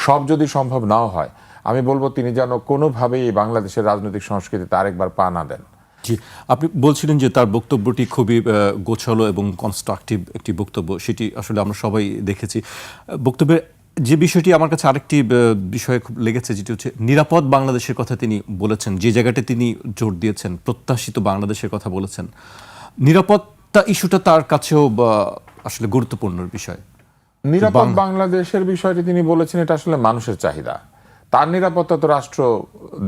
সব যদি সম্ভব নাও হয়, আমি বলবো তিনি যেন কোনোভাবেই বাংলাদেশের রাজনৈতিক সংস্কৃতিতে আরেকবার পা না দেন। জি, আপনি বলছিলেন যে তার বক্তব্যটি খুবই গোছালো এবং কনস্ট্রাকটিভ একটি বক্তব্য, সেটি আসলে আমরা সবাই দেখেছি। বক্তব্যের যে বিষয়টি আমার কাছে আরেকটি বিষয়ে খুব লেগেছে, যেটি হচ্ছে নিরাপদ বাংলাদেশের কথা তিনি বলেছেন, যে জায়গাটা তিনি জোর দিয়েছেন, প্রত্যাশিত বাংলাদেশের কথা বলেছেন। নিরাপত্তা ইস্যুটা তার কাছেও আসলে গুরুত্বপূর্ণ বিষয়। নিরাপদ বাংলাদেশের বিষয়টি তিনি বলেছেন, এটা আসলে মানুষের চাহিদা। তার নিরাপত্তা তো রাষ্ট্র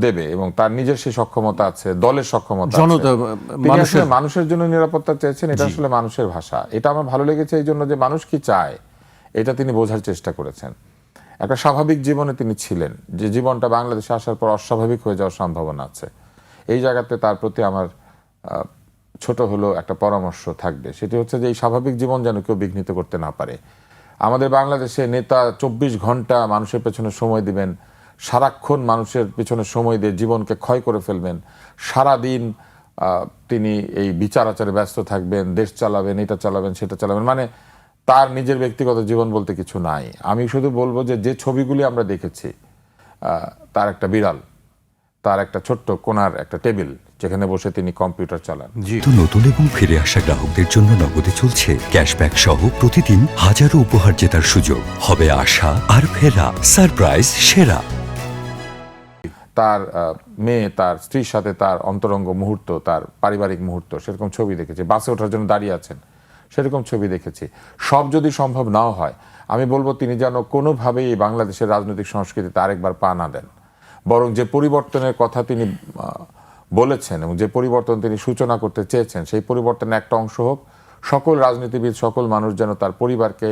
দেবে এবং তার নিজের সেই সক্ষমতা আছে, দলের সক্ষমতা আছে। মানুষের জন্য নিরাপত্তা চেয়েছেন, এটা আসলে মানুষের ভাষা। এটা আমার ভালো লেগেছে এই জন্য যে মানুষ কি চায় এটা তিনি বোঝার চেষ্টা করেছেন। একটা স্বাভাবিক জীবনে তিনি ছিলেন, যে জীবনটা বাংলাদেশে আসার পর অস্বাভাবিক হয়ে যাওয়ার সম্ভাবনা আছে। এই জায়গাতে তার প্রতি আমার ছোট হলেও একটা পরামর্শ থাকবে, সেটি হচ্ছে যে এই স্বাভাবিক জীবন যেন কেউ বিঘ্নিত করতে না পারে। আমাদের বাংলাদেশে নেতা 24 ঘন্টা মানুষের পেছনে সময় দিবেন, সারাক্ষণ মানুষের পেছনে সময় দিয়ে জীবনকে ক্ষয় করে ফেলবেন, সারাদিন তিনি এই বিচার আচারে ব্যস্ত থাকবেন, দেশ চালাবেন, এটা চালাবেন, সেটা চালাবেন, মানে তার নিজের ব্যক্তিগত জীবন বলতে কিছু নাই। আমি শুধু বলবো যে যে ছবিগুলি আমরা দেখেছি, তার একটা বিড়াল, তার একটা ছোট্ট কোণার একটা টেবিল যেখানে বসে তিনি কম্পিউটার চালান। নতুন এবং ফিরে আসা গ্রাহকদের জন্য নগদে চলছে ক্যাশব্যাক সহ প্রতিদিন হাজারো উপহার জেতার সুযোগ। হবে আশা আর ফেরা, সারপ্রাইজ সেরা। তার মেয়ে, তার স্ত্রীর সাথে তার অন্তরঙ্গ মুহূর্ত, তার পারিবারিক মুহূর্ত, সেরকম ছবি দেখেছি। বাসে ওঠার জন্য দাঁড়িয়ে আছেন, সেরকম ছবি দেখেছি। সব যদি সম্ভব নাও হয়, আমি বলবো তিনি যেন কোনোভাবেই বাংলাদেশের রাজনৈতিক সংস্কৃতিতে আরেকবার পা না দেন, বরং যে পরিবর্তনের কথা তিনি বলেছেন এবং যে পরিবর্তন তিনি সূচনা করতে চেয়েছেন, সেই পরিবর্তনের একটা অংশ হোক সকল রাজনীতিবিদ, সকল মানুষ যেন তার পরিবারকে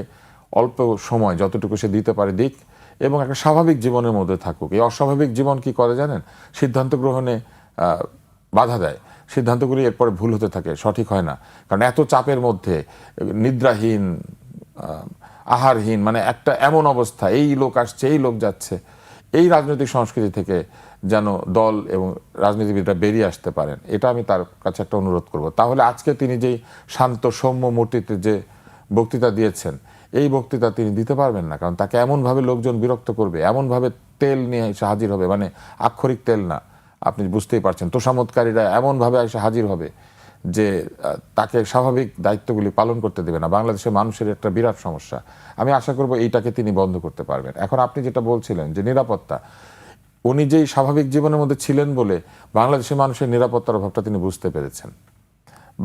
অল্প সময় যতটুকু সে দিতে পারে দিক এবং একটা স্বাভাবিক জীবনের মধ্যে থাকুক। এই অস্বাভাবিক জীবন কি করে জানেন? সিদ্ধান্ত গ্রহণে বাধা দেয়, সিদ্ধান্তগুলি এরপরে ভুল হতে থাকে, সঠিক হয় না। কারণ এত চাপের মধ্যে নিদ্রাহীন, আহারহীন, মানে একটা এমন অবস্থা, এই লোক আসছে, এই লোক যাচ্ছে, এই রাজনৈতিক সংস্কৃতি থেকে যেন দল এবং রাজনীতিবিদরা বেরিয়ে আসতে পারেন, এটা আমি তার কাছে একটা অনুরোধ করব। তাহলে আজকে তিনি যেই শান্ত সৌম্য মূর্তিতে যে বক্তৃতা দিয়েছেন, এই বক্তৃতা তিনি দিতে পারবেন না, কারণ তাকে এমনভাবে লোকজন বিরক্ত করবে, এমনভাবে তেল নিয়ে এসে হাজির হবে, মানে আক্ষরিক তেল না, আপনি বুঝতেই পারছেন, তোষামতকারীরা এমনভাবে এসে হাজির হবে যে তাকে স্বাভাবিক দায়িত্বগুলি পালন করতে দেবে না। বাংলাদেশের মানুষের একটা বিরাট সমস্যা। আমি আশা করব এইটাকে তিনি বন্ধ করতে পারবেন। এখন আপনি যেটা বলছিলেন যে নিরাপত্তা, উনি যেই স্বাভাবিক জীবনের মধ্যে ছিলেন বলে বাংলাদেশের মানুষের নিরাপত্তার অভাবটা তিনি বুঝতে পেরেছেন।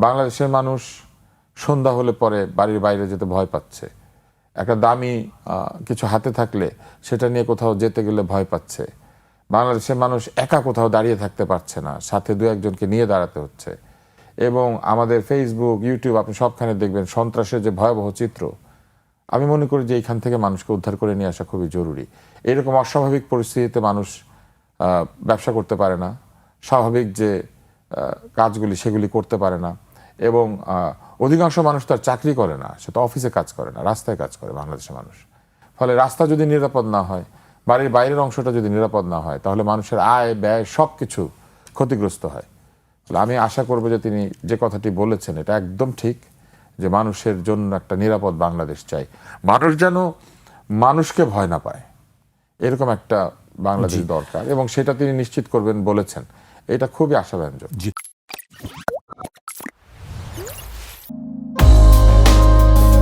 বাংলাদেশের মানুষ সন্ধ্যা হলে পরে বাড়ির বাইরে যেতে ভয় পাচ্ছে, একটা দামি কিছু হাতে থাকলে সেটা নিয়ে কোথাও যেতে গেলে ভয় পাচ্ছে। বাংলাদেশের মানুষ একা কোথাও দাঁড়িয়ে থাকতে পারছে না, সাথে দু একজনকে নিয়ে দাঁড়াতে হচ্ছে। এবং আমাদের ফেসবুক, ইউটিউব, আপনি সবখানে দেখবেন সন্ত্রাসের যে ভয়াবহ চিত্র। আমি মনে করি যে এইখান থেকে মানুষকে উদ্ধার করে নিয়ে আসা খুবই জরুরি। এরকম অস্বাভাবিক পরিস্থিতিতে মানুষ ব্যবসা করতে পারে না, স্বাভাবিক যে কাজগুলি সেগুলি করতে পারে না, এবং অধিকাংশ মানুষ তার চাকরি করে না, সে তো অফিসে কাজ করে না, রাস্তায় কাজ করে বাংলাদেশের মানুষ। ফলে রাস্তা যদি নিরাপদ না হয়, বাড়ির বাইরের অংশটা যদি নিরাপদ না হয়, তাহলে মানুষের আয় ব্যয় সব কিছু ক্ষতিগ্রস্ত হয়। আমি আশা করব যে তিনি যে কথাটি বলেছেন এটা একদম ঠিক, যে মানুষের জন্য একটা নিরাপদ বাংলাদেশ চাই, মানুষ যেন মানুষকে ভয় না পায়, এরকম একটা বাংলাদেশ দরকার, এবং সেটা তিনি নিশ্চিত করবেন বলেছেন। এটা খুবই আশাব্যঞ্জক।